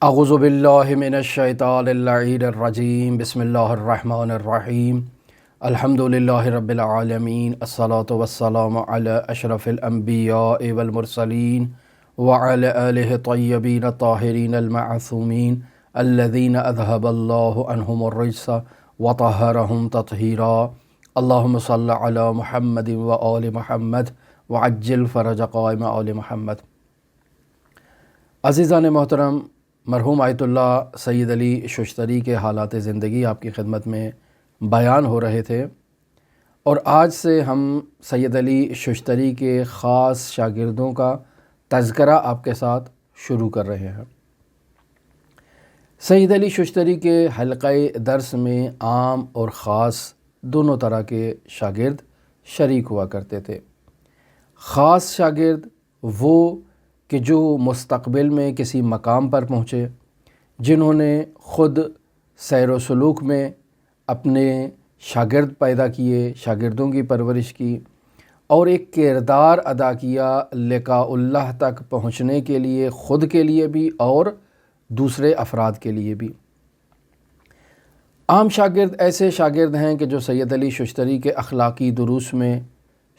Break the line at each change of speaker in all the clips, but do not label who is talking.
اعوذ باللہ من الشیطان اللعین الرجیم بسم اللہ الرحمن الرحیم الحمد للہ رب العالمین الصلاة والسلام علی اشرف الانبیاء والمرسلین وعلی آلہ طیبین الطاہرین المعصومین الذین اذہب اللہ عنہم الرجس وطہرہم تطہیرا اللہم صل علی محمد وآل محمد وعجل فرج قائم آل محمد۔ عزیزان محترم، مرحوم آیت اللہ سید علی ششتری کے حالات زندگی آپ کی خدمت میں بیان ہو رہے تھے، اور آج سے ہم سید علی ششتری کے خاص شاگردوں کا تذکرہ آپ کے ساتھ شروع کر رہے ہیں۔ سید علی ششتری کے حلقہ درس میں عام اور خاص دونوں طرح کے شاگرد شریک ہوا کرتے تھے۔ خاص شاگرد وہ کہ جو مستقبل میں کسی مقام پر پہنچے، جنہوں نے خود سیر و سلوک میں اپنے شاگرد پیدا کیے، شاگردوں کی پرورش کی، اور ایک کردار ادا کیا لقاء اللہ تک پہنچنے کے لیے، خود کے لیے بھی اور دوسرے افراد کے لیے بھی۔ عام شاگرد ایسے شاگرد ہیں کہ جو سید علی ششتری کے اخلاقی دروس میں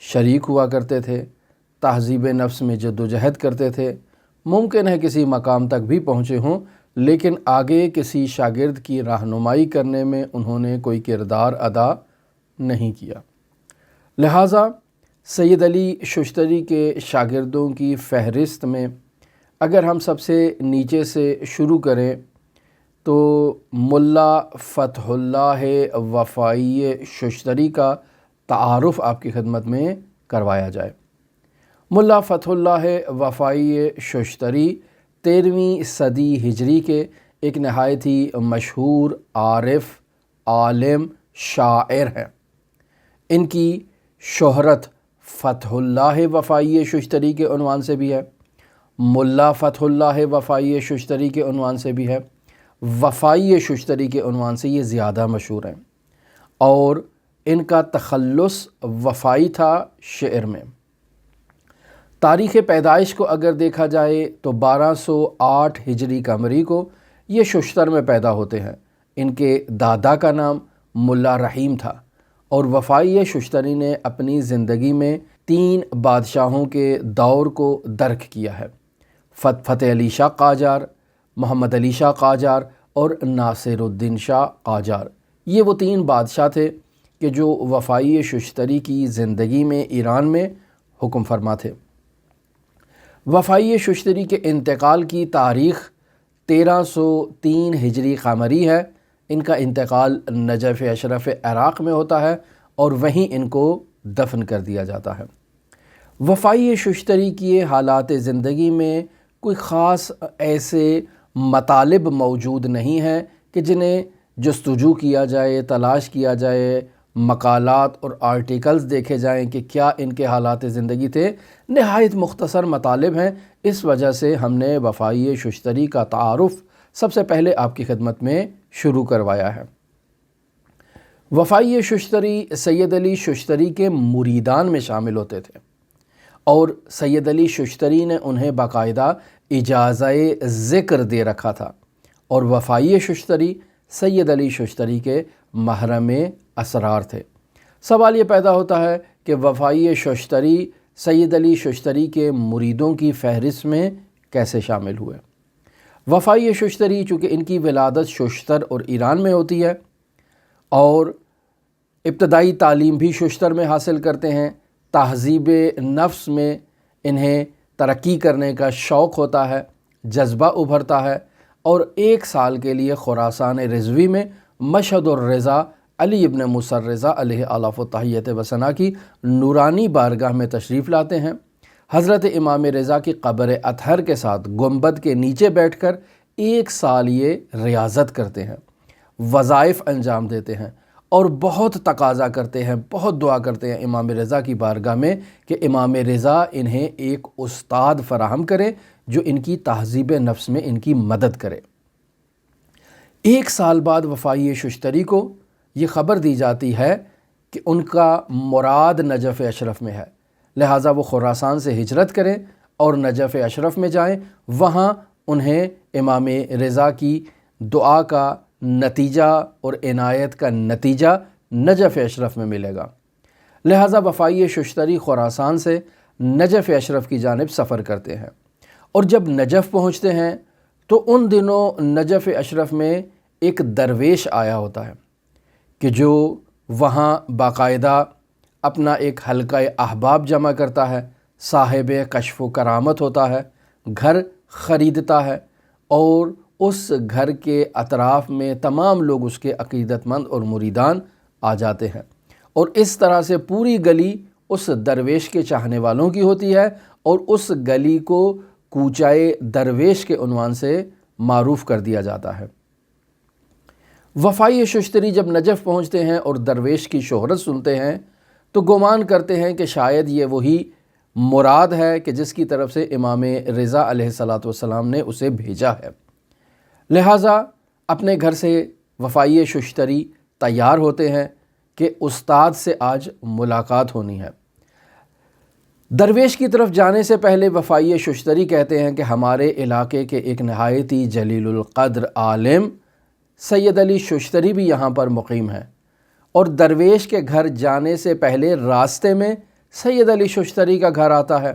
شریک ہوا کرتے تھے، تہذیب نفس میں جد و جہد کرتے تھے، ممکن ہے کسی مقام تک بھی پہنچے ہوں، لیکن آگے کسی شاگرد کی رہنمائی کرنے میں انہوں نے کوئی کردار ادا نہیں کیا۔ لہٰذا سید علی ششتری کے شاگردوں کی فہرست میں اگر ہم سب سے نیچے سے شروع کریں تو ملا فتح اللہ وفائی ششتری کا تعارف آپ کی خدمت میں کروایا جائے۔ ملا فتح اللہ وفائی ششتری 13ویں صدی ہجری کے ایک نہایت ہی مشہور عارف، عالم، شاعر ہیں۔ ان کی شہرت فتح اللہ وفائی ششتری کے عنوان سے بھی ہے، ملا فتح اللہ وفائی ششتری کے عنوان سے بھی ہے، وفائی ششتری کے عنوان سے یہ زیادہ مشہور ہیں، اور ان کا تخلص وفائی تھا شعر میں۔ تاریخ پیدائش کو اگر دیکھا جائے تو 1208 ہجری قمری کو یہ ششتر میں پیدا ہوتے ہیں۔ ان کے دادا کا نام ملا رحیم تھا، اور وفائی ششتری نے اپنی زندگی میں 3 بادشاہوں کے دور کو درک کیا ہے: فتح علی شاہ قاجار، محمد علی شاہ قاجار اور ناصر الدین شاہ قاجار۔ یہ وہ 3 بادشاہ تھے کہ جو وفائی ششتری کی زندگی میں ایران میں حکم فرما تھے۔ وفائی ششتری کے انتقال کی تاریخ 1303 ہجری قمری ہے۔ ان کا انتقال نجف اشرف عراق میں ہوتا ہے، اور وہیں ان کو دفن کر دیا جاتا ہے۔ وفائی ششتری کی حالات زندگی میں کوئی خاص ایسے مطالب موجود نہیں ہیں کہ جنہیں جستجو کیا جائے، تلاش کیا جائے، مقالات اور آرٹیکلز دیکھے جائیں کہ کیا ان کے حالات زندگی تھے۔ نہایت مختصر مطالب ہیں، اس وجہ سے ہم نے وفائی ششتری کا تعارف سب سے پہلے آپ کی خدمت میں شروع کروایا ہے۔ وفائی ششتری سید علی ششتری کے مریدان میں شامل ہوتے تھے، اور سید علی ششتری نے انہیں باقاعدہ اجازہ ذکر دے رکھا تھا، اور وفائی ششتری سید علی ششتری کے محرم اسرار تھے۔ سوال یہ پیدا ہوتا ہے کہ وفائی ششتری سید علی ششتری کے مریدوں کی فہرست میں کیسے شامل ہوئے؟ وفائی ششتری چونکہ ان کی ولادت ششتر اور ایران میں ہوتی ہے، اور ابتدائی تعلیم بھی ششتر میں حاصل کرتے ہیں، تہذیب نفس میں انہیں ترقی کرنے کا شوق ہوتا ہے، جذبہ ابھرتا ہے، اور 1 سال کے لیے خراسان رضوی میں مشہد الرضا علی ابن موسی الرضا علیہ آلاف و تحیت و ثنا کی نورانی بارگاہ میں تشریف لاتے ہیں۔ حضرت امام رضا کی قبر اطہر کے ساتھ گنبد کے نیچے بیٹھ کر 1 سال یہ ریاضت کرتے ہیں، وظائف انجام دیتے ہیں، اور بہت تقاضا کرتے ہیں، بہت دعا کرتے ہیں امام رضا کی بارگاہ میں کہ امام رضا انہیں ایک استاد فراہم کرے جو ان کی تہذیب نفس میں ان کی مدد کرے۔ 1 سال بعد وفائی ششتری کو یہ خبر دی جاتی ہے کہ ان کا مراد نجف اشرف میں ہے، لہٰذا وہ خراسان سے ہجرت کریں اور نجف اشرف میں جائیں، وہاں انہیں امام رضا کی دعا کا نتیجہ اور عنایت کا نتیجہ نجف اشرف میں ملے گا۔ لہٰذا وفائی ششتری خراسان سے نجف اشرف کی جانب سفر کرتے ہیں، اور جب نجف پہنچتے ہیں تو ان دنوں نجف اشرف میں ایک درویش آیا ہوتا ہے کہ جو وہاں باقاعدہ اپنا ایک حلقہ احباب جمع کرتا ہے، صاحب کشف و کرامت ہوتا ہے، گھر خریدتا ہے، اور اس گھر کے اطراف میں تمام لوگ اس کے عقیدت مند اور مریدان آ جاتے ہیں، اور اس طرح سے پوری گلی اس درویش کے چاہنے والوں کی ہوتی ہے، اور اس گلی کو کوچائے درویش کے عنوان سے معروف کر دیا جاتا ہے۔ وفائی ششتری جب نجف پہنچتے ہیں اور درویش کی شہرت سنتے ہیں تو گمان کرتے ہیں کہ شاید یہ وہی مراد ہے کہ جس کی طرف سے امام رضا علیہ السلام نے اسے بھیجا ہے۔ لہٰذا اپنے گھر سے وفائی ششتری تیار ہوتے ہیں کہ استاد سے آج ملاقات ہونی ہے۔ درویش کی طرف جانے سے پہلے وفائی ششتری کہتے ہیں کہ ہمارے علاقے کے ایک نہایت ہی جلیل القدر عالم سید علی ششتری بھی یہاں پر مقیم ہیں، اور درویش کے گھر جانے سے پہلے راستے میں سید علی ششتری کا گھر آتا ہے،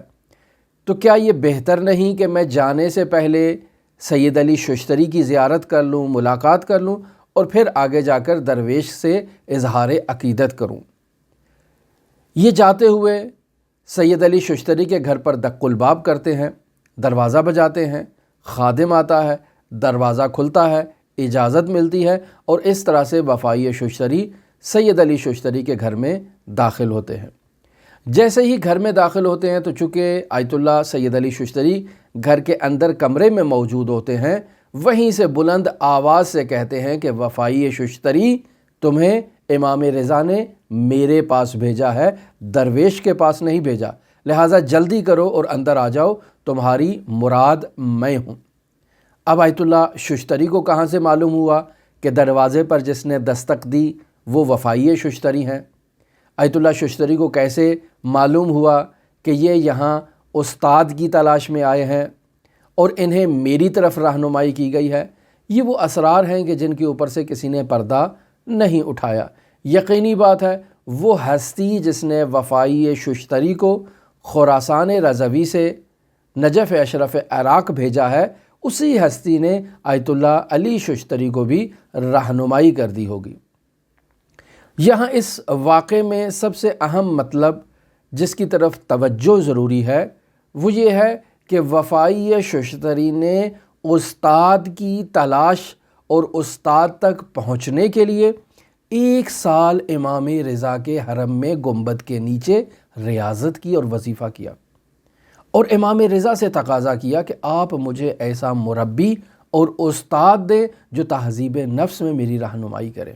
تو کیا یہ بہتر نہیں کہ میں جانے سے پہلے سید علی ششتری کی زیارت کر لوں، ملاقات کر لوں، اور پھر آگے جا کر درویش سے اظہار عقیدت کروں؟ یہ جاتے ہوئے سید علی ششتری کے گھر پر دق الباب کرتے ہیں، دروازہ بجاتے ہیں، خادم آتا ہے، دروازہ کھلتا ہے، اجازت ملتی ہے، اور اس طرح سے وفائی ششتری سید علی ششتری کے گھر میں داخل ہوتے ہیں۔ جیسے ہی گھر میں داخل ہوتے ہیں تو چونکہ آیت اللہ سید علی ششتری گھر کے اندر کمرے میں موجود ہوتے ہیں، وہیں سے بلند آواز سے کہتے ہیں کہ وفائی ششتری، تمہیں امام رضا نے میرے پاس بھیجا ہے، درویش کے پاس نہیں بھیجا، لہٰذا جلدی کرو اور اندر آ جاؤ، تمہاری مراد میں ہوں۔ اب آیت اللہ ششتری کو کہاں سے معلوم ہوا کہ دروازے پر جس نے دستک دی وہ وفائی ششتری ہیں؟ آیت اللہ ششتری کو کیسے معلوم ہوا کہ یہ یہاں استاد کی تلاش میں آئے ہیں اور انہیں میری طرف رہنمائی کی گئی ہے؟ یہ وہ اسرار ہیں کہ جن کے اوپر سے کسی نے پردہ نہیں اٹھایا۔ یقینی بات ہے وہ ہستی جس نے وفائی ششتری کو خراسان رضوی سے نجف اشرف عراق بھیجا ہے، اسی ہستی نے آیت اللہ علی ششتری کو بھی رہنمائی کر دی ہوگی۔ یہاں اس واقعے میں سب سے اہم مطلب جس کی طرف توجہ ضروری ہے وہ یہ ہے کہ وفائی ششتری نے استاد کی تلاش اور استاد تک پہنچنے کے لیے 1 سال امام رضا کے حرم میں گنبد کے نیچے ریاضت کی اور وظیفہ کیا، اور امام رضا سے تقاضا کیا کہ آپ مجھے ایسا مربی اور استاد دیں جو تہذیب نفس میں میری رہنمائی کرے۔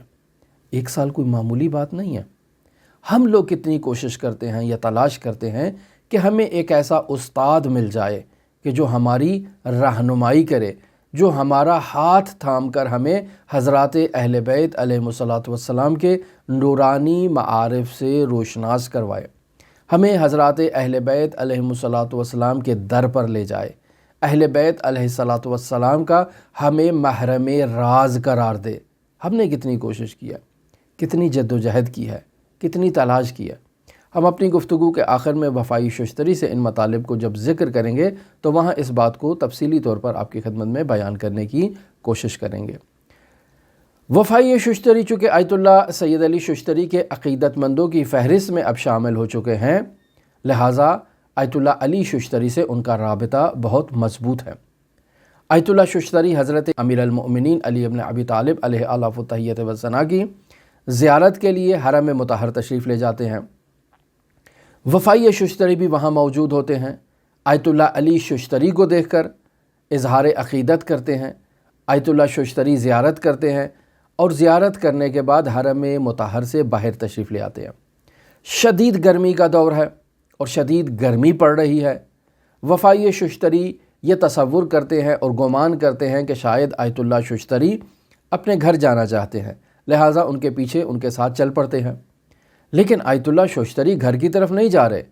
1 سال کوئی معمولی بات نہیں ہے۔ ہم لوگ کتنی کوشش کرتے ہیں یا تلاش کرتے ہیں کہ ہمیں ایک ایسا استاد مل جائے کہ جو ہماری رہنمائی کرے، جو ہمارا ہاتھ تھام کر ہمیں حضرات اہل بیت علیہ السلام کے نورانی معارف سے روشناس کروائے، ہمیں حضرات اہل بیت علیہ السلام کے در پر لے جائے، اہل بیت علیہ السلام کا ہمیں محرم راز قرار دے۔ ہم نے کتنی کوشش کیا، کتنی جد و جہد کی ہے، کتنی تلاش کی ہے۔ ہم اپنی گفتگو کے آخر میں وفائی ششتری سے ان مطالب کو جب ذکر کریں گے تو وہاں اس بات کو تفصیلی طور پر آپ کی خدمت میں بیان کرنے کی کوشش کریں گے۔ وفائی ششتری چونکہ آیت اللہ سید علی ششتری کے عقیدت مندوں کی فہرست میں اب شامل ہو چکے ہیں، لہٰذا آیت اللہ علی ششتری سے ان کا رابطہ بہت مضبوط ہے۔ آیت اللہ ششتری حضرت امیر المؤمنین علی بن ابی طالب علیہ الاف التحیۃ والثناء کی زیارت کے لیے حرم مطہر تشریف لے جاتے ہیں۔ وفائی ششتری بھی وہاں موجود ہوتے ہیں، آیت اللہ علی ششتری کو دیکھ کر اظہار عقیدت کرتے ہیں، آیت اللہ ششتری زیارت کرتے ہیں، اور زیارت کرنے کے بعد حرم مطہر سے باہر تشریف لے آتے ہیں۔ شدید گرمی کا دور ہے اور شدید گرمی پڑ رہی ہے۔ وفائی ششتری یہ تصور کرتے ہیں اور گمان کرتے ہیں کہ شاید آیت اللہ ششتری اپنے گھر جانا چاہتے ہیں، لہٰذا ان کے پیچھے ان کے ساتھ چل پڑتے ہیں۔ لیکن آیت اللہ ششتری گھر کی طرف نہیں جا رہے،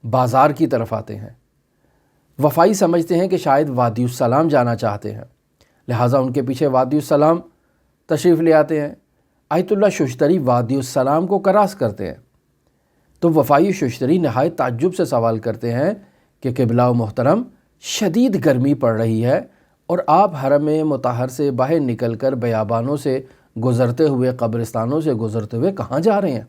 بازار کی طرف آتے ہیں۔ وفائی سمجھتے ہیں کہ شاید وادی السلام جانا چاہتے ہیں، لہٰذا ان کے پیچھے وادی السلام تشریف لے آتے ہیں۔ آیت اللہ ششتری وادی السلام کو کراس کرتے ہیں، تو وفائی ششتری نہایت تعجب سے سوال کرتے ہیں کہ قبلہ و محترم، شدید گرمی پڑ رہی ہے اور آپ حرم مطہر سے باہر نکل کر بیابانوں سے گزرتے ہوئے، قبرستانوں سے گزرتے ہوئے کہاں جا رہے ہیں؟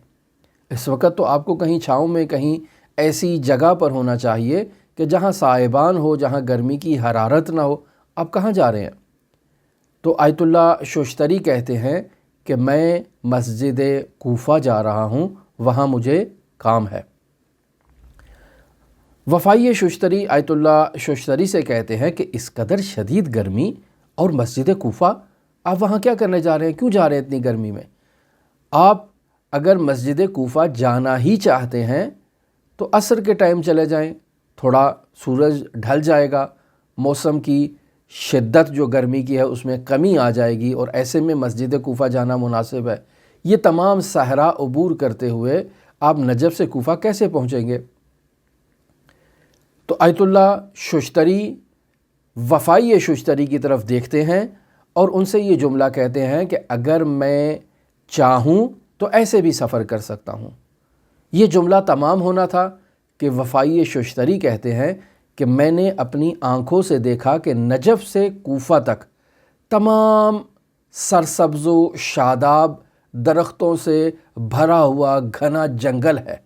اس وقت تو آپ کو کہیں چھاؤں میں، کہیں ایسی جگہ پر ہونا چاہیے کہ جہاں سائبان ہو، جہاں گرمی کی حرارت نہ ہو، آپ کہاں جا رہے ہیں؟ تو آیت اللہ ششتری کہتے ہیں کہ میں مسجد کوفہ جا رہا ہوں، وہاں مجھے کام ہے۔ وفائی ششتری آیت اللہ ششتری سے کہتے ہیں کہ اس قدر شدید گرمی اور مسجد کوفہ، آپ وہاں کیا کرنے جا رہے ہیں؟ کیوں جا رہے ہیں اتنی گرمی میں؟ آپ اگر مسجد کوفہ جانا ہی چاہتے ہیں تو عصر کے ٹائم چلے جائیں، تھوڑا سورج ڈھل جائے گا، موسم کی شدت جو گرمی کی ہے اس میں کمی آ جائے گی، اور ایسے میں مسجد کوفہ جانا مناسب ہے۔ یہ تمام صحرا عبور کرتے ہوئے آپ نجف سے کوفہ کیسے پہنچیں گے؟ تو آیت اللہ ششتری وفائی ششتری کی طرف دیکھتے ہیں اور ان سے یہ جملہ کہتے ہیں کہ اگر میں چاہوں تو ایسے بھی سفر کر سکتا ہوں۔ یہ جملہ تمام ہونا تھا کہ وفائی ششتری کہتے ہیں کہ میں نے اپنی آنکھوں سے دیکھا کہ نجف سے کوفہ تک تمام سرسبز و شاداب درختوں سے بھرا ہوا گھنا جنگل ہے،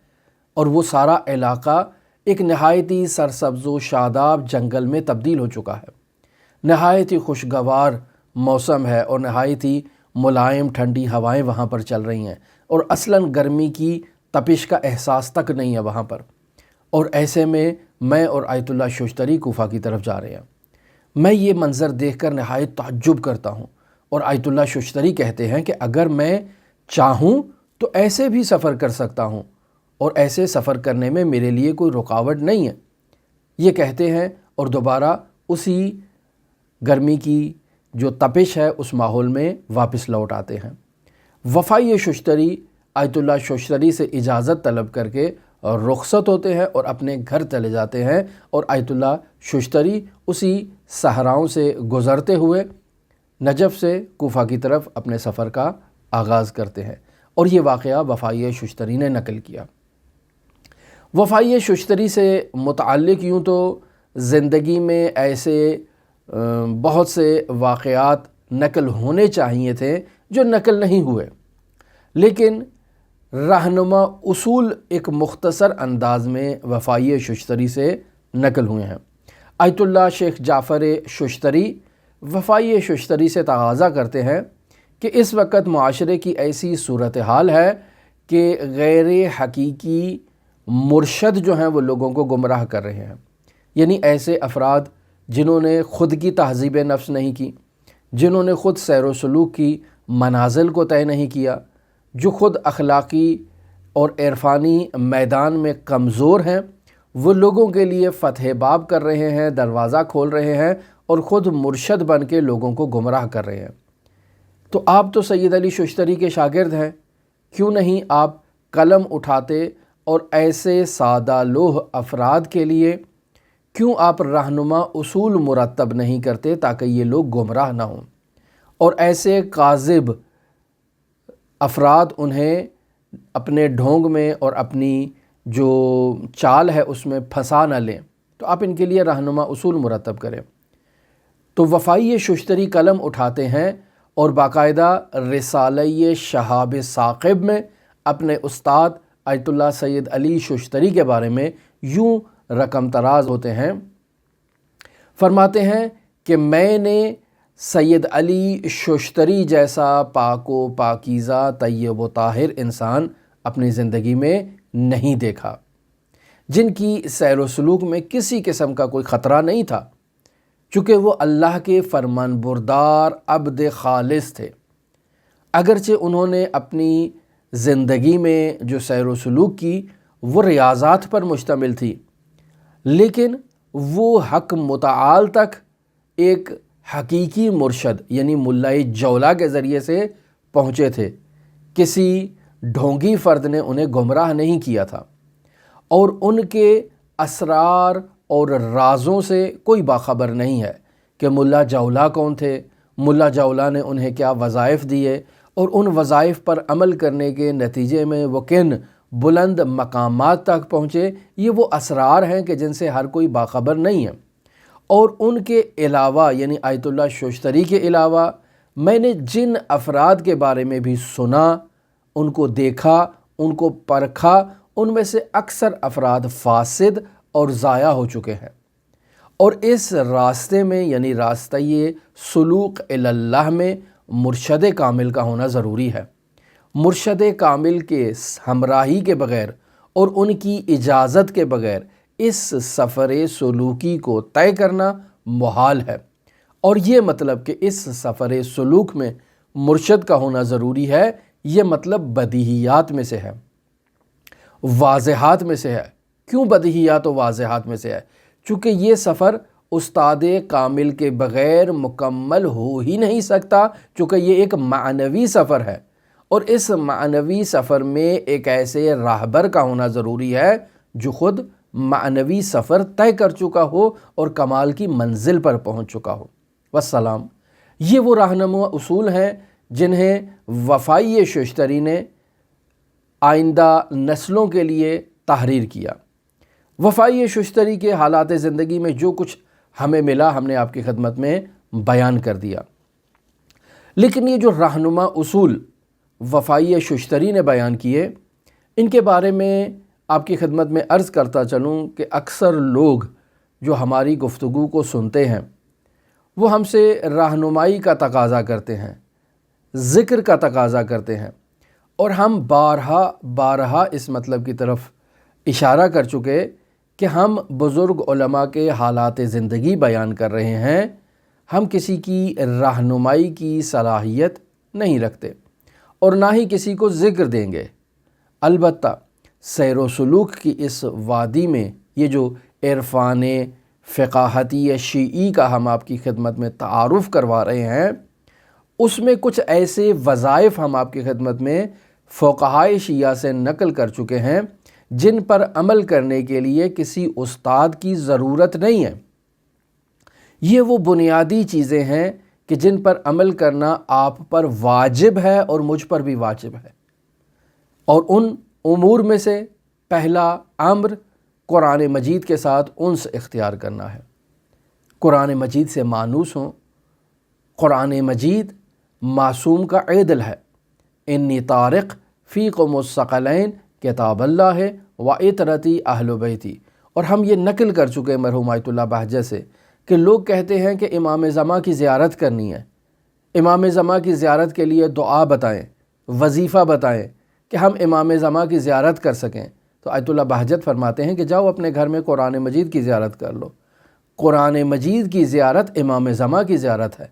اور وہ سارا علاقہ ایک نہایت ہی سرسبز و شاداب جنگل میں تبدیل ہو چکا ہے۔ نہایت ہی خوشگوار موسم ہے اور نہایت ہی ملائم ٹھنڈی ہوائیں وہاں پر چل رہی ہیں، اور اصلاً گرمی کی تپش کا احساس تک نہیں ہے وہاں پر۔ اور ایسے میں اور آیت اللہ ششتری کوفہ کی طرف جا رہے ہیں۔ میں یہ منظر دیکھ کر نہایت تعجب کرتا ہوں، اور آیت اللہ ششتری کہتے ہیں کہ اگر میں چاہوں تو ایسے بھی سفر کر سکتا ہوں، اور ایسے سفر کرنے میں میرے لیے کوئی رکاوٹ نہیں ہے۔ یہ کہتے ہیں اور دوبارہ اسی گرمی کی جو تپش ہے اس ماحول میں واپس لوٹ آتے ہیں۔ وفائی ششتری آیت اللہ ششتری سے اجازت طلب کر کے رخصت ہوتے ہیں اور اپنے گھر چلے جاتے ہیں، اور آیت اللہ ششتری اسی صحراؤں سے گزرتے ہوئے نجف سے کوفہ کی طرف اپنے سفر کا آغاز کرتے ہیں، اور یہ واقعہ وفائی ششتری نے نقل کیا۔ وفائی ششتری سے متعلق یوں تو زندگی میں ایسے بہت سے واقعات نقل ہونے چاہیے تھے جو نقل نہیں ہوئے، لیکن رہنما اصول ایک مختصر انداز میں وفائی ششتری سے نقل ہوئے ہیں۔ آیت اللہ شیخ جعفر ششتری وفائی ششتری سے تقاضا کرتے ہیں کہ اس وقت معاشرے کی ایسی صورتحال ہے کہ غیر حقیقی مرشد جو ہیں وہ لوگوں کو گمراہ کر رہے ہیں، یعنی ایسے افراد جنہوں نے خود کی تہذیب نفس نہیں کی، جنہوں نے خود سیر و سلوک کی منازل کو طے نہیں کیا، جو خود اخلاقی اور عرفانی میدان میں کمزور ہیں، وہ لوگوں کے لیے فتح باب کر رہے ہیں، دروازہ کھول رہے ہیں، اور خود مرشد بن کے لوگوں کو گمراہ کر رہے ہیں۔ تو آپ تو سید علی ششتری کے شاگرد ہیں، کیوں نہیں آپ قلم اٹھاتے اور ایسے سادہ لوح افراد کے لیے کیوں آپ رہنما اصول مرتب نہیں کرتے تاکہ یہ لوگ گمراہ نہ ہوں، اور ایسے کاذب افراد انہیں اپنے ڈھونگ میں اور اپنی جو چال ہے اس میں پھنسا نہ لیں، تو آپ ان کے لیے رہنما اصول مرتب کریں۔ تو وفائی ششتری قلم اٹھاتے ہیں اور باقاعدہ رسالہ شہاب ثاقب میں اپنے استاد آیت اللہ سید علی ششتری کے بارے میں یوں رقم تراز ہوتے ہیں، فرماتے ہیں کہ میں نے سید علی ششتری جیسا پاک و پاکیزہ طیب و طاہر انسان اپنی زندگی میں نہیں دیکھا، جن کی سیر و سلوک میں کسی قسم کا کوئی خطرہ نہیں تھا، چونکہ وہ اللہ کے فرمان بردار عبد خالص تھے۔ اگرچہ انہوں نے اپنی زندگی میں جو سیر و سلوک کی وہ ریاضات پر مشتمل تھی، لیکن وہ حق متعال تک ایک حقیقی مرشد یعنی ملائے جولا کے ذریعے سے پہنچے تھے۔ کسی ڈھونگی فرد نے انہیں گمراہ نہیں کیا تھا، اور ان کے اسرار اور رازوں سے کوئی باخبر نہیں ہے کہ ملا جولا کون تھے، ملا جولا نے انہیں کیا وظائف دیے، اور ان وظائف پر عمل کرنے کے نتیجے میں وہ کن بلند مقامات تک پہنچے۔ یہ وہ اسرار ہیں کہ جن سے ہر کوئی باخبر نہیں ہے۔ اور ان کے علاوہ یعنی آیت اللہ شوشتری کے علاوہ میں نے جن افراد کے بارے میں بھی سنا، ان کو دیکھا، ان کو پرکھا، ان میں سے اکثر افراد فاسد اور ضائع ہو چکے ہیں۔ اور اس راستے میں یعنی راستہ سلوک اللہ میں مرشد کامل کا ہونا ضروری ہے۔ مرشد کامل کے ہمراہی کے بغیر اور ان کی اجازت کے بغیر اس سفر سلوکی کو طے کرنا محال ہے۔ اور یہ مطلب کہ اس سفر سلوک میں مرشد کا ہونا ضروری ہے، یہ مطلب بدیہیات میں سے ہے، واضحات میں سے ہے۔ کیوں بدیہیات و واضحات میں سے ہے؟ چونکہ یہ سفر استاد کامل کے بغیر مکمل ہو ہی نہیں سکتا، چونکہ یہ ایک معنوی سفر ہے، اور اس معنوی سفر میں ایک ایسے راہبر کا ہونا ضروری ہے جو خود معنوی سفر طے کر چکا ہو اور کمال کی منزل پر پہنچ چکا ہو۔ والسلام۔ یہ وہ رہنما اصول ہیں جنہیں وفائی شوشتری نے آئندہ نسلوں کے لیے تحریر کیا۔ وفائی شوشتری کے حالات زندگی میں جو کچھ ہمیں ملا ہم نے آپ کی خدمت میں بیان کر دیا، لیکن یہ جو رہنما اصول وفائی شوشتری نے بیان کیے، ان کے بارے میں آپ کی خدمت میں عرض کرتا چلوں کہ اکثر لوگ جو ہماری گفتگو کو سنتے ہیں وہ ہم سے رہنمائی کا تقاضا کرتے ہیں، ذکر کا تقاضا کرتے ہیں، اور ہم بارہا اس مطلب کی طرف اشارہ کر چکے کہ ہم بزرگ علماء کے حالات زندگی بیان کر رہے ہیں، ہم کسی کی رہنمائی کی صلاحیت نہیں رکھتے اور نہ ہی کسی کو ذکر دیں گے۔ البتہ سیر و سلوک کی اس وادی میں یہ جو عرفان فقاہتی شیعی کا ہم آپ کی خدمت میں تعارف کروا رہے ہیں، اس میں کچھ ایسے وظائف ہم آپ کی خدمت میں فقہائے شیعہ سے نقل کر چکے ہیں جن پر عمل کرنے کے لیے کسی استاد کی ضرورت نہیں ہے۔ یہ وہ بنیادی چیزیں ہیں کہ جن پر عمل کرنا آپ پر واجب ہے اور مجھ پر بھی واجب ہے، اور ان امور میں سے پہلا امر قرآن مجید کے ساتھ انس اختیار کرنا ہے، قرآن مجید سے مانوس ہوں۔ قرآن مجید معصوم کا عدل ہے۔ انی طارق فیکم الثقلین کتاب اللہ و اطرتی اہل بیتی۔ اور ہم یہ نقل کر چکے مرحوم آیت اللہ بہجہ سے کہ لوگ کہتے ہیں کہ امام زمان کی زیارت کرنی ہے، امام زمان کی زیارت کے لیے دعا بتائیں، وظیفہ بتائیں کہ ہم امام زمان کی زیارت کر سکیں۔ تو آیت اللہ بہجت فرماتے ہیں کہ جاؤ اپنے گھر میں قرآن مجید کی زیارت کر لو۔ قرآن مجید کی زیارت امام زمان کی زیارت ہے،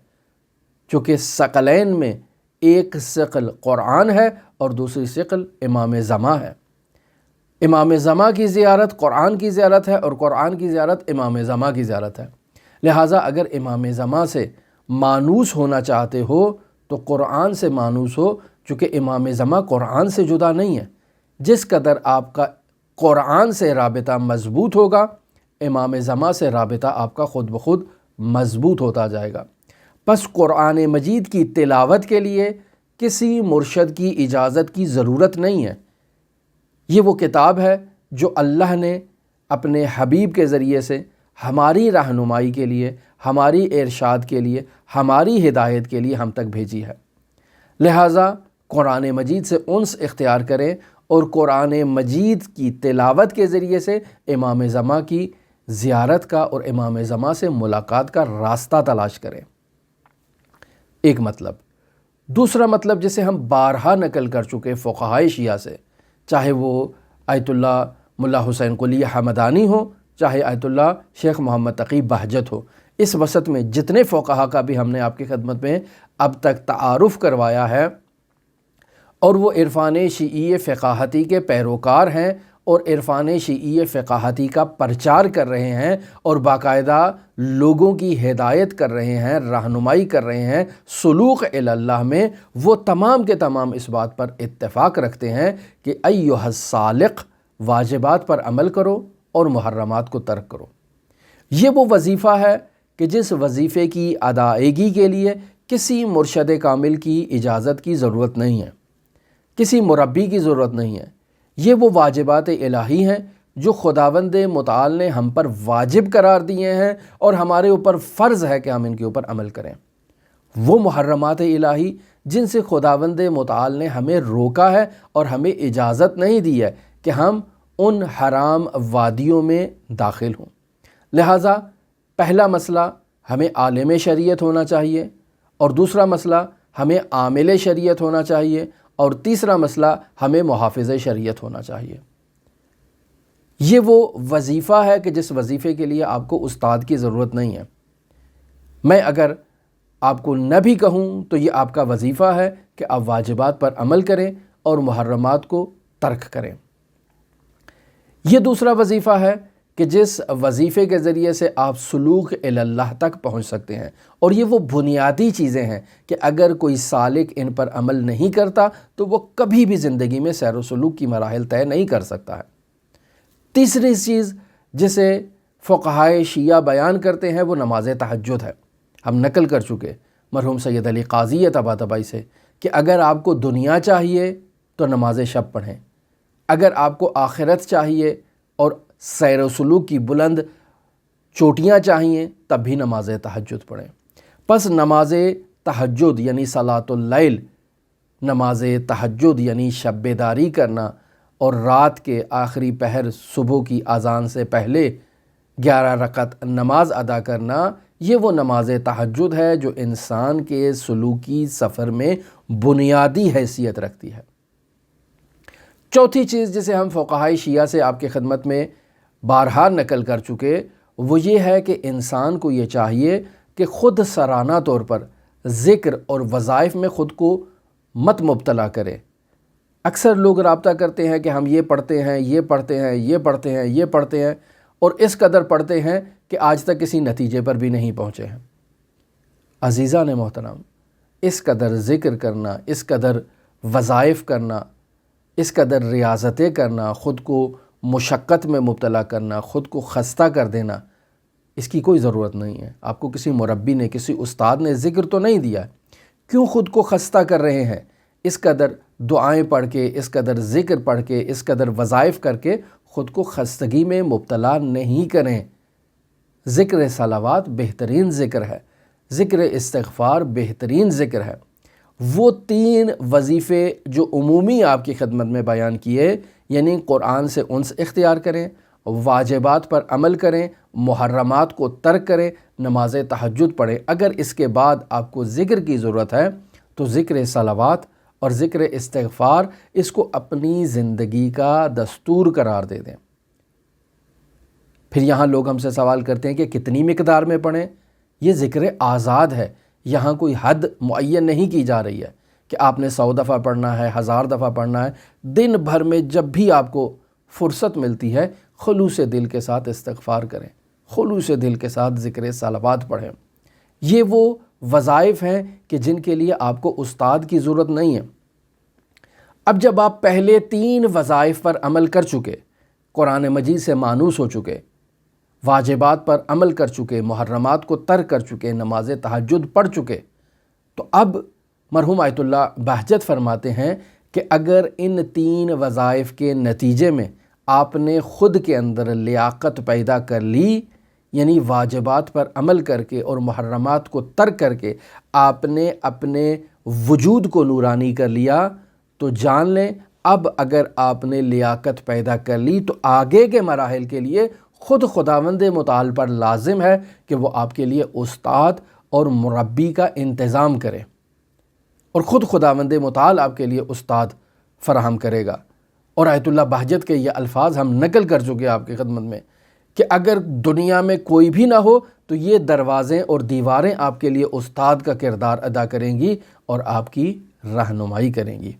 چونکہ ثقلین میں ایک ثقل قرآن ہے اور دوسری ثقل امام زمان ہے۔ امام زمان کی زیارت قرآن کی زیارت ہے اور قرآن کی زیارت امام زمان کی زیارت ہے۔ لہٰذا اگر امام زمان سے مانوس ہونا چاہتے ہو تو قرآن سے مانوس ہو، چونکہ امام زمان قرآن سے جدا نہیں ہے۔ جس قدر آپ کا قرآن سے رابطہ مضبوط ہوگا، امام زمان سے رابطہ آپ کا خود بخود مضبوط ہوتا جائے گا۔ پس قرآن مجید کی تلاوت کے لیے کسی مرشد کی اجازت کی ضرورت نہیں ہے۔ یہ وہ کتاب ہے جو اللہ نے اپنے حبیب کے ذریعے سے ہماری رہنمائی کے لیے، ہماری ارشاد کے لیے، ہماری ہدایت کے لیے ہم تک بھیجی ہے۔ لہٰذا قرآن مجید سے انس اختیار کریں اور قرآن مجید کی تلاوت کے ذریعے سے امام زمان کی زیارت کا اور امام زمان سے ملاقات کا راستہ تلاش کریں۔ ایک مطلب۔ دوسرا مطلب جسے ہم بارہا نقل کر چکے فقہائے شیعہ سے، چاہے وہ آیت اللہ ملا حسین قلی حمدانی ہو، چاہے آیت اللہ شیخ محمد تقی بہجت ہو، اس وسط میں جتنے فقہا کا بھی ہم نے آپ کی خدمت میں اب تک تعارف کروایا ہے، اور وہ عرفان شیعی فقاہتی کے پیروکار ہیں اور عرفان شیعی فقاہتی کا پرچار کر رہے ہیں اور باقاعدہ لوگوں کی ہدایت کر رہے ہیں، رہنمائی کر رہے ہیں سلوک اللہ میں، وہ تمام کے تمام اس بات پر اتفاق رکھتے ہیں کہ ایھا السالق، واجبات پر عمل کرو اور محرمات کو ترک کرو۔ یہ وہ وظیفہ ہے کہ جس وظیفے کی ادائیگی کے لیے کسی مرشد کامل کی اجازت کی ضرورت نہیں ہے، کسی مربی کی ضرورت نہیں ہے۔ یہ وہ واجبات الہی ہیں جو خداوند متعال نے ہم پر واجب قرار دیے ہیں اور ہمارے اوپر فرض ہے کہ ہم ان کے اوپر عمل کریں۔ وہ محرمات الہی جن سے خداوند متعال نے ہمیں روکا ہے اور ہمیں اجازت نہیں دی ہے کہ ہم ان حرام وادیوں میں داخل ہوں۔ لہٰذا پہلا مسئلہ ہمیں عالم شریعت ہونا چاہیے، اور دوسرا مسئلہ ہمیں عامل شریعت ہونا چاہیے، اور تیسرا مسئلہ ہمیں محافظ شریعت ہونا چاہیے۔ یہ وہ وظیفہ ہے کہ جس وظیفے کے لیے آپ کو استاد کی ضرورت نہیں ہے۔ میں اگر آپ کو نہ بھی کہوں تو یہ آپ کا وظیفہ ہے کہ آپ واجبات پر عمل کریں اور محرمات کو ترک کریں۔ یہ دوسرا وظیفہ ہے کہ جس وظیفے کے ذریعے سے آپ سلوک اللہ تک پہنچ سکتے ہیں، اور یہ وہ بنیادی چیزیں ہیں کہ اگر کوئی سالک ان پر عمل نہیں کرتا تو وہ کبھی بھی زندگی میں سیر و سلوک کی مراحل طے نہیں کر سکتا ہے۔ تیسری چیز جسے فقہائے شیعہ بیان کرتے ہیں وہ نماز تہجد ہے۔ ہم نقل کر چکے مرحوم سید علی قاضی طباطبائی سے کہ اگر آپ کو دنیا چاہیے تو نماز شب پڑھیں، اگر آپ کو آخرت چاہیے اور سیر و سلوک کی بلند چوٹیاں چاہیے تب بھی نماز تہجد پڑھیں۔ پس نماز تہجد یعنی صلاۃ اللیل، نماز تہجد یعنی شب بیداری کرنا اور رات کے آخری پہر صبح کی اذان سے پہلے 11 رکعت نماز ادا کرنا، یہ وہ نماز تہجد ہے جو انسان کے سلوکی سفر میں بنیادی حیثیت رکھتی ہے۔ چوتھی چیز جسے ہم فقہائے شیعہ سے آپ کی خدمت میں بارہا نقل کر چکے وہ یہ ہے کہ انسان کو یہ چاہیے کہ خود سرانہ طور پر ذکر اور وظائف میں خود کو مت مبتلا کرے۔ اکثر لوگ رابطہ کرتے ہیں کہ ہم یہ پڑھتے ہیں، یہ پڑھتے ہیں، یہ پڑھتے ہیں، یہ پڑھتے ہیں، اور اس قدر پڑھتے ہیں کہ آج تک کسی نتیجے پر بھی نہیں پہنچے ہیں۔ عزیزان محترم، اس قدر ذکر کرنا، اس قدر وظائف کرنا، اس قدر ریاضتیں کرنا، خود کو مشقت میں مبتلا کرنا، خود کو خستہ کر دینا، اس کی کوئی ضرورت نہیں ہے۔ آپ کو کسی مربی نے، کسی استاد نے ذکر تو نہیں دیا، کیوں خود کو خستہ کر رہے ہیں؟ اس قدر دعائیں پڑھ کے، اس قدر ذکر پڑھ کے، اس قدر وظائف کر کے خود کو خستگی میں مبتلا نہیں کریں۔ ذکر صلوات بہترین ذکر ہے، ذکر استغفار بہترین ذکر ہے۔ وہ 3 وظیفے جو عمومی آپ کی خدمت میں بیان کیے، یعنی قرآن سے انس اختیار کریں، واجبات پر عمل کریں، محرمات کو ترک کریں، نماز تہجد پڑھیں۔ اگر اس کے بعد آپ کو ذکر کی ضرورت ہے تو ذکر صلوات اور ذکر استغفار اس کو اپنی زندگی کا دستور قرار دے دیں۔ پھر یہاں لوگ ہم سے سوال کرتے ہیں کہ کتنی مقدار میں پڑھیں؟ یہ ذکر آزاد ہے، یہاں کوئی حد معین نہیں کی جا رہی ہے کہ آپ نے 100 دفعہ پڑھنا ہے، 1000 دفعہ پڑھنا ہے۔ دن بھر میں جب بھی آپ کو فرصت ملتی ہے خلوص دل کے ساتھ استغفار کریں، خلوص دل کے ساتھ ذکر صلوات پڑھیں۔ یہ وہ وظائف ہیں کہ جن کے لیے آپ کو استاد کی ضرورت نہیں ہے۔ اب جب آپ پہلے 3 وظائف پر عمل کر چکے، قرآن مجید سے مانوس ہو چکے، واجبات پر عمل کر چکے، محرمات کو ترک کر چکے، نماز تہجد پڑھ چکے، تو اب مرحوم آیت اللہ بہجت فرماتے ہیں کہ اگر ان 3 وظائف کے نتیجے میں آپ نے خود کے اندر لیاقت پیدا کر لی، یعنی واجبات پر عمل کر کے اور محرمات کو ترک کر کے آپ نے اپنے وجود کو نورانی کر لیا، تو جان لیں اب اگر آپ نے لیاقت پیدا کر لی تو آگے کے مراحل کے لیے خود خداوند متعال پر لازم ہے کہ وہ آپ کے لیے استاد اور مربی کا انتظام کرے، اور خود خداوند متعال آپ کے لیے استاد فراہم کرے گا۔ اور آیت اللہ بہجت کے یہ الفاظ ہم نقل کر چکے آپ کی خدمت میں کہ اگر دنیا میں کوئی بھی نہ ہو تو یہ دروازیں اور دیواریں آپ کے لیے استاد کا کردار ادا کریں گی اور آپ کی رہنمائی کریں گی۔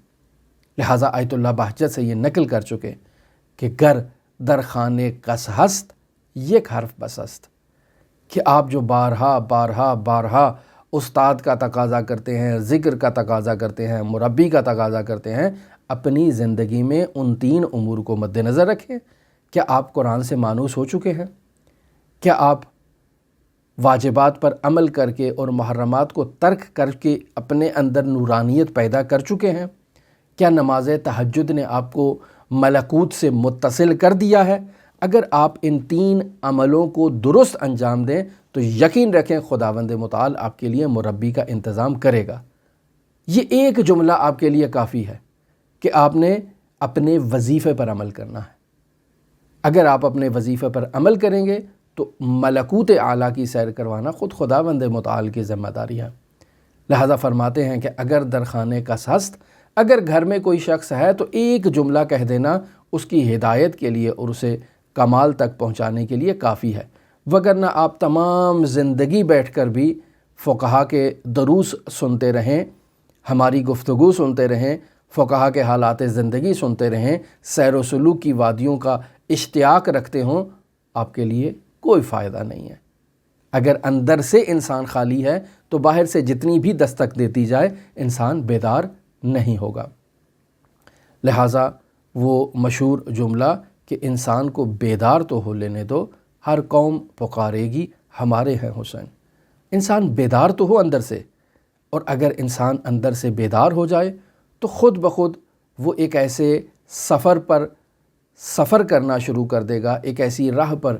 لہٰذا آیت اللہ بہجت سے یہ نقل کر چکے کہ گر در خانے کس ہست یک حرف بس است، کہ آپ جو بارہا بارہا بارہا استاد کا تقاضا کرتے ہیں، ذکر کا تقاضا کرتے ہیں، مربی کا تقاضا کرتے ہیں، اپنی زندگی میں ان 3 امور کو مد نظر رکھیں۔ کیا آپ قرآن سے مانوس ہو چکے ہیں؟ کیا آپ واجبات پر عمل کر کے اور محرمات کو ترک کر کے اپنے اندر نورانیت پیدا کر چکے ہیں؟ کیا نماز تہجد نے آپ کو ملکوت سے متصل کر دیا ہے؟ اگر آپ ان 3 عملوں کو درست انجام دیں تو یقین رکھیں خداوند متعال آپ کے لیے مربی کا انتظام کرے گا۔ یہ ایک جملہ آپ کے لیے کافی ہے کہ آپ نے اپنے وظیفے پر عمل کرنا ہے۔ اگر آپ اپنے وظیفے پر عمل کریں گے تو ملکوت اعلیٰ کی سیر کروانا خود خداوند متعال کی ذمہ داری ہے۔ لہذا فرماتے ہیں کہ اگر درخانے کا ہست، اگر گھر میں کوئی شخص ہے تو ایک جملہ کہہ دینا اس کی ہدایت کے لیے اور اسے کمال تک پہنچانے کے لیے کافی ہے، وگرنہ آپ تمام زندگی بیٹھ کر بھی فقہا کے دروس سنتے رہیں، ہماری گفتگو سنتے رہیں، فقہا کے حالات زندگی سنتے رہیں، سیر و سلوک کی وادیوں کا اشتیاق رکھتے ہوں، آپ کے لیے کوئی فائدہ نہیں ہے۔ اگر اندر سے انسان خالی ہے تو باہر سے جتنی بھی دستک دیتی جائے انسان بیدار نہیں ہوگا۔ لہٰذا وہ مشہور جملہ کہ انسان کو بیدار تو ہو لینے دو، ہر قوم پکارے گی ہمارے ہیں حسین۔ انسان بیدار تو ہو اندر سے، اور اگر انسان اندر سے بیدار ہو جائے تو خود بخود وہ ایک ایسے سفر کرنا شروع کر دے گا، ایک ایسی راہ پر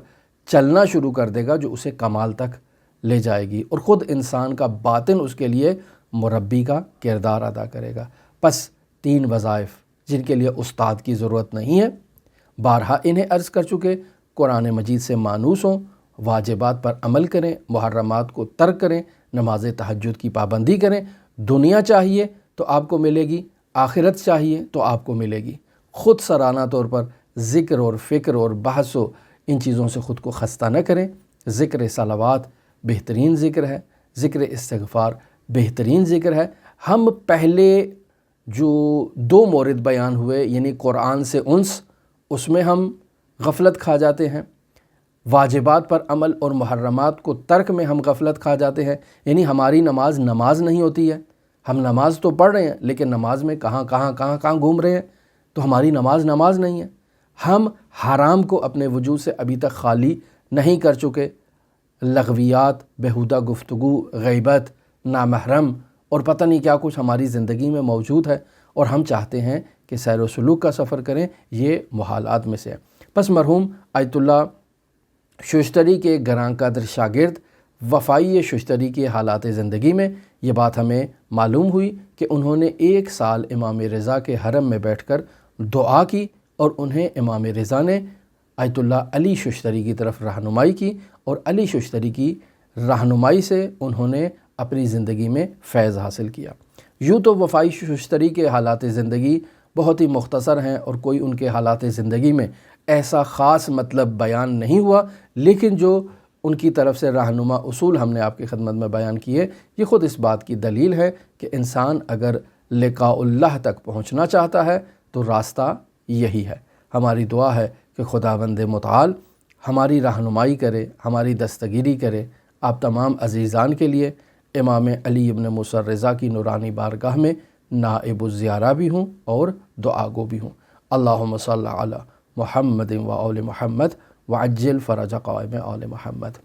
چلنا شروع کر دے گا جو اسے کمال تک لے جائے گی، اور خود انسان کا باطن اس کے لیے مربی کا کردار ادا کرے گا۔ پس 3 وظائف جن کے لیے استاد کی ضرورت نہیں ہے، بارہا انہیں عرض کر چکے، قرآن مجید سے مانوس ہوں، واجبات پر عمل کریں، محرمات کو ترک کریں، نماز تہجد کی پابندی کریں۔ دنیا چاہیے تو آپ کو ملے گی، آخرت چاہیے تو آپ کو ملے گی۔ خود سرانہ طور پر ذکر اور فکر اور بحث و ان چیزوں سے خود کو خستہ نہ کریں۔ ذکر صلوات بہترین ذکر ہے، ذکر استغفار بہترین ذکر ہے۔ ہم پہلے جو 2 مورد بیان ہوئے یعنی قرآن سے انس، اس میں ہم غفلت کھا جاتے ہیں، واجبات پر عمل اور محرمات کو ترک میں ہم غفلت کھا جاتے ہیں، یعنی ہماری نماز نہیں ہوتی ہے۔ ہم نماز تو پڑھ رہے ہیں لیکن نماز میں کہاں گھوم رہے ہیں، تو ہماری نماز نہیں ہے۔ ہم حرام کو اپنے وجود سے ابھی تک خالی نہیں کر چکے، لغویات، بیہودہ گفتگو، غیبت، نامحرم اور پتہ نہیں کیا کچھ ہماری زندگی میں موجود ہے، اور ہم چاہتے ہیں کہ سیر و سلوک کا سفر کریں۔ یہ محالات میں سے ہے۔ پس مرحوم آیت اللہ ششتری کے گراں قدر شاگرد وفائی ششتری کے حالات زندگی میں یہ بات ہمیں معلوم ہوئی کہ انہوں نے 1 سال امام رضا کے حرم میں بیٹھ کر دعا کی، اور انہیں امام رضا نے آیت اللہ علی ششتری کی طرف رہنمائی کی، اور علی ششتری کی رہنمائی سے انہوں نے اپنی زندگی میں فیض حاصل کیا۔ یوں تو وفائی ششتری کے حالات زندگی بہت ہی مختصر ہیں، اور کوئی ان کے حالات زندگی میں ایسا خاص مطلب بیان نہیں ہوا، لیکن جو ان کی طرف سے رہنما اصول ہم نے آپ کی خدمت میں بیان کیے، یہ خود اس بات کی دلیل ہے کہ انسان اگر لقاء اللہ تک پہنچنا چاہتا ہے تو راستہ یہی ہے۔ ہماری دعا ہے کہ خداوند متعال ہماری رہنمائی کرے، ہماری دستگیری کرے۔ آپ تمام عزیزان کے لیے امام علی ابن موسیٰ رضا کی نورانی بارگاہ میں نائب الزیارہ بھی ہوں اور دعا گو بھی ہوں۔ اللہم صلی علی محمد و آل محمد وعجل فرج قائم آل محمد۔